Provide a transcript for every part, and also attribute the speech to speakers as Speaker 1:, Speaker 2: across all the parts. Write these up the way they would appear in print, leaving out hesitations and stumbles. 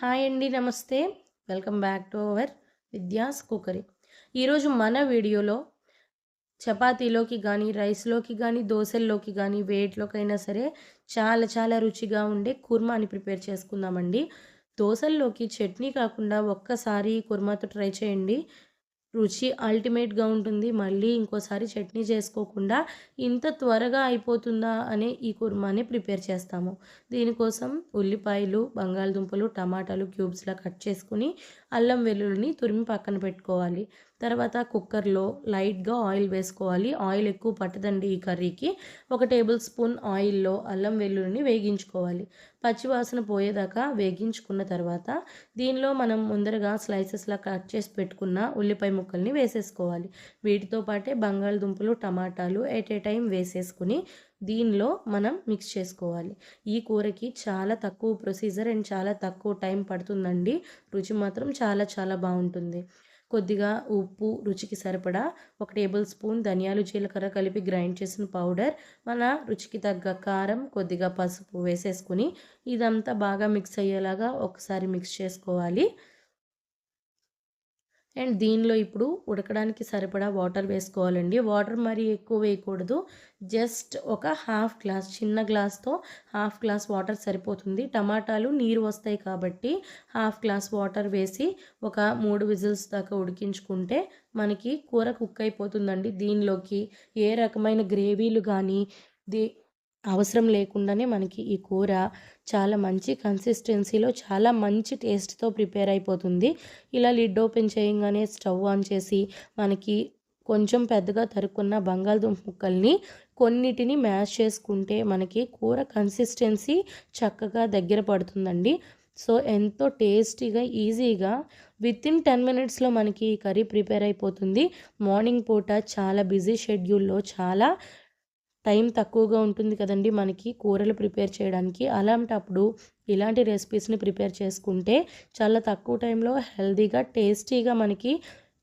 Speaker 1: Hi అండి. నమస్తే. Welcome back to our Vidya's cookery. ఈరోజు మన వీడియోలో చపాతీలోకి గానీ, రైస్‌లోకి గానీ, దోసల్లోకి గానీ, వేటిలోకైనా సరే చాలా చాలా రుచిగా ఉండే కుర్మాని ప్రిపేర్ చేసుకుందామండి. దోసల్లోకి చట్నీ కాకుండా ఒక్కసారి కుర్మాతో ట్రై చేయండి. రుచి అల్టిమేట్‌గా ఉంటుంది. మళ్ళీ ఇంకోసారి చట్నీ చేసుకోకుండా ఇంత త్వరగా అయిపోతుందా అనే ఈ కుర్మాని ప్రిపేర్ చేస్తాము. దీనికోసం ఉల్లిపాయలు, బంగాళదుంపలు, టమాటాలు క్యూబ్స్‌లా కట్ చేసుకొని, అల్లం వెల్లుల్లిని తురిమి పక్కన పెట్టుకోవాలి. తర్వాత కుక్కర్‌లో లైట్‌గా ఆయిల్ వేసుకోవాలి. ఆయిల్ ఎక్కువ పట్టదండి ఈ కర్రీకి. ఒక టేబుల్ స్పూన్ ఆయిల్‌లో అల్లం వెల్లుల్లిని వేగించుకోవాలి. పచ్చివాసన పోయేదాకా వేగించుకున్న తర్వాత దీనిలో మనం ముందరగా స్లైసెస్‌లా కట్ చేసి పెట్టుకున్న ఉల్లిపాయ ముక్కల్ని వేసేసుకోవాలి. వీటితో పాటే బంగాళదుంపలు, టమాటాలు ఎట్ ఏ టైమ్ వేసేసుకొని దీనిలో మనం మిక్స్ చేసుకోవాలి. ఈ కూరకి చాలా తక్కువ ప్రొసీజర్ అండ్ చాలా తక్కువ టైం పడుతుందండి. రుచి మాత్రం చాలా చాలా బావుంటుంది. కొద్దిగా ఉప్పు రుచికి సరిపడా, ఒక టేబుల్ స్పూన్ ధనియాలు, జీలకర్ర కలిపి గ్రైండ్ చేసిన పౌడర్, మన రుచికి తగ్గ కారం, కొద్దిగా పసుపు వేసేసుకొని ఇదంతా బాగా మిక్స్ అయ్యేలాగా ఒకసారి మిక్స్ చేసుకోవాలి. అండ్ దీనిలో ఇప్పుడు ఉడకడానికి సరిపడా వాటర్ వేసుకోవాలండి. వాటర్ మరీ ఎక్కువ వేయకూడదు. జస్ట్ ఒక హాఫ్ గ్లాస్, చిన్న గ్లాస్‌తో హాఫ్ గ్లాస్ వాటర్ సరిపోతుంది. టమాటాలు నీరు వస్తాయి కాబట్టి హాఫ్ గ్లాస్ వాటర్ వేసి ఒక 3 విజిల్స్ దాకా ఉడికించుకుంటే మనకి కూర కుక్ అయిపోతుందండి. దీనిలోకి ఏ రకమైన గ్రేవీలు గానీ ది అవసరం లేకుండానే మనకి ఈ కూర చాలా మంచి కన్సిస్టెన్సీలో చాలా మంచి టేస్ట్‌తో ప్రిపేర్ అయిపోతుంది. ఇలా లిడ్ ఓపెన్ చేయంగానే స్టవ్ ఆన్ చేసి మనకి కొంచెం పెద్దగా తరుక్కున్న బంగాళదుంప ముక్కల్ని కొన్నిటిని మ్యాష్ చేసుకుంటే మనకి కూర కన్సిస్టెన్సీ చక్కగా దగ్గర పడుతుందండి. సో, ఎంతో టేస్టీగా, ఈజీగా వితిన్ 10 మినిట్స్‌లో మనకి ఈ కర్రీ ప్రిపేర్ అయిపోతుంది. మార్నింగ్ పూట చాలా బిజీ షెడ్యూల్‌లో చాలా టైం తక్కువగా ఉంటుంది కదండీ మనకి కూరలు ప్రిపేర్ చేయడానికి. అలాంటప్పుడు ఇలాంటి రెసిపీస్‌ని ప్రిపేర్ చేసుకుంటే చాలా తక్కువ టైంలో హెల్తీగా, టేస్టీగా మనకి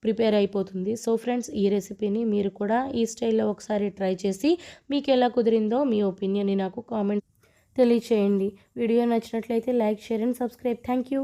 Speaker 1: ప్రిపేర్ అయిపోతుంది. సో ఫ్రెండ్స్, ఈ రెసిపీని మీరు కూడా ఈ స్టైల్‌లో ఒకసారి ట్రై చేసి మీకెలా కుదిరిందో మీ ఒపీనియన్‌ని నాకు కామెంట్ తెలియచేయండి. వీడియో నచ్చినట్లయితే like, share and subscribe. Thank you.